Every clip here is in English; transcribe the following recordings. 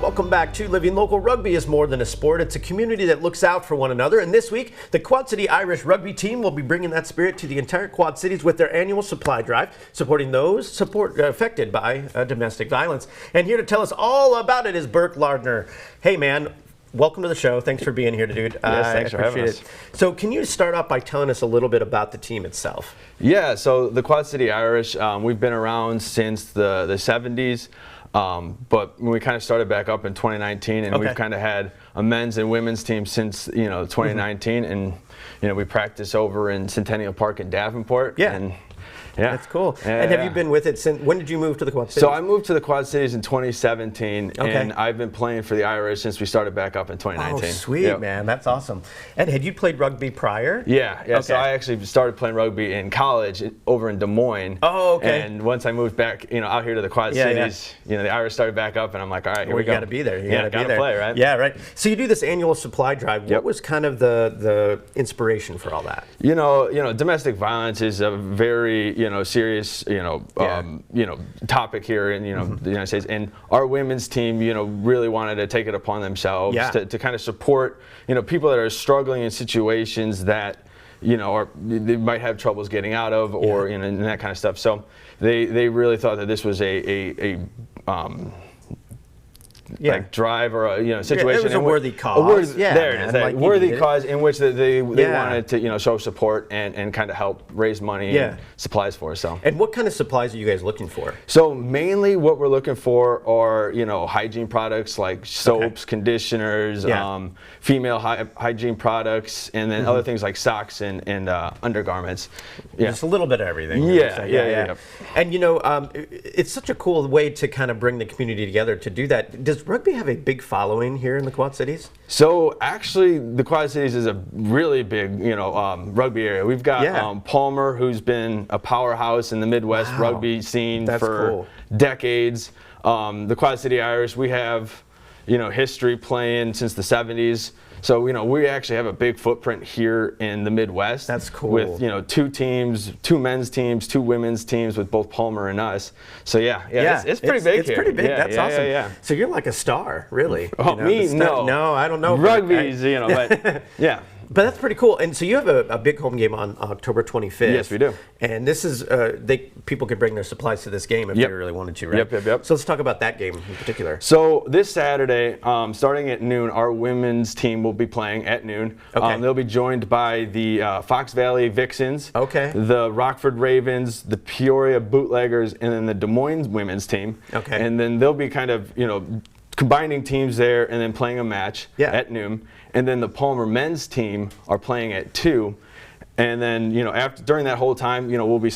Welcome back to Living Local. Rugby is more than a sport. It's a community that looks out for one another. And this week, the Quad City Irish Rugby team will be bringing that spirit to the entire Quad Cities with their annual supply drive, supporting those affected by domestic violence. And here to tell us all about it is Burke Laudner. Hey, man. Welcome to the show. Thanks for being here, dude. Yes, thanks for having us. So can you start off by telling us a little bit about the team itself? Yeah, so the Quad City Irish, we've been around since the 70s, but we kind of started back up in 2019, and we've kind of had a men's and women's team since 2019, and we practice over in Centennial Park in Davenport. Yeah. And yeah. That's cool. And have you been with it since, when did you move to the Quad Cities? So I moved to the Quad Cities in 2017, and I've been playing for the Irish since we started back up in 2019. Oh, sweet, man. That's awesome. And had you played rugby prior? Yeah. So I actually started playing rugby in college over in Des Moines. Oh, okay. And once I moved back, out here to the Quad Cities, the Irish started back up, and I'm like, all right, here we go. You got to be there. You got to play, right? Yeah, right. So you do this annual supply drive. What was kind of the inspiration for all that? Domestic violence is a very, serious, topic here in, the United States. And our women's team, really wanted to take it upon themselves to kind of support, people that are struggling in situations that, they might have troubles getting out of, or and that kind of stuff. So they really thought that this was a drive or a situation. It was a worthy cause. There it is. A worthy cause in which they wanted to show support and kind of help raise money and supplies for us. So. And what kind of supplies are you guys looking for? So mainly what we're looking for are hygiene products like soaps, conditioners, female hygiene products, and then other things like socks and undergarments. Yeah. Just a little bit of everything. Yeah. And it's such a cool way to kind of bring the community together to do that. Does rugby have a big following here in the Quad Cities? So actually, the Quad Cities is a really big, rugby area. We've got Palmer, who's been a powerhouse in the Midwest rugby scene for decades. The Quad City Irish, we have, history playing since the 70s. So, we actually have a big footprint here in the Midwest. That's cool. With, 2 teams, 2 men's teams, 2 women's teams with both Palmer and us. So, it's pretty big It's here. pretty big. Yeah, That's awesome. Yeah. So you're like a star, really. Oh, me? No. No, I don't know. Rugby's, but yeah. But that's pretty cool. And so you have a big home game on October 25th. Yes, we do. And this is, people could bring their supplies to this game if they really wanted to, right? Yep. So let's talk about that game in particular. So this Saturday, starting at noon, our women's team will be playing at noon. They'll be joined by the Fox Valley Vixens, the Rockford Ravens, the Peoria Bootleggers, and then the Des Moines women's team. And then they'll be kind of, combining teams there and then playing a match at noon. And then the Palmer men's team are playing at 2. And then, during that whole time, we'll be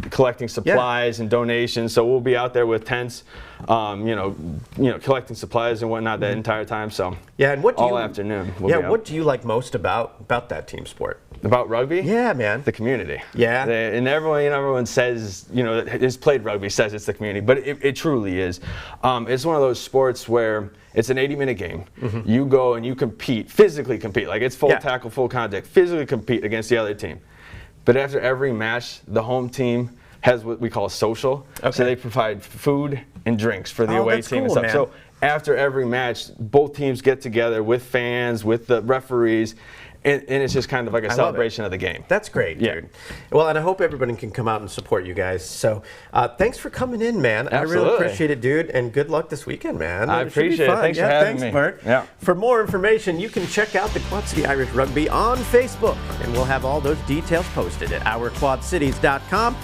collecting supplies and donations. So we'll be out there with tents, collecting supplies and whatnot that entire time. So and what do all afternoon. What do you like most about that team sport? About rugby? Yeah, man. The community. Yeah. And everyone says, that has played rugby says it's the community, but it truly is. It's one of those sports where it's an 80-minute game. You go and you physically compete. Like it's full tackle, full contact, physically compete against the other team. But after every match, the home team has what we call a social. So they provide food and drinks for the away team and stuff. Man. So after every match, both teams get together with fans, with the referees, and it's just kind of like a celebration of the game. That's great, dude. Well, and I hope everybody can come out and support you guys. So thanks for coming in, man. Absolutely. I really appreciate it, dude. And good luck this weekend, man. I appreciate it. Thanks for having me. Thanks, Burke. Yeah. For more information, you can check out the Quad City Irish Rugby on Facebook. And we'll have all those details posted at ourquadcities.com.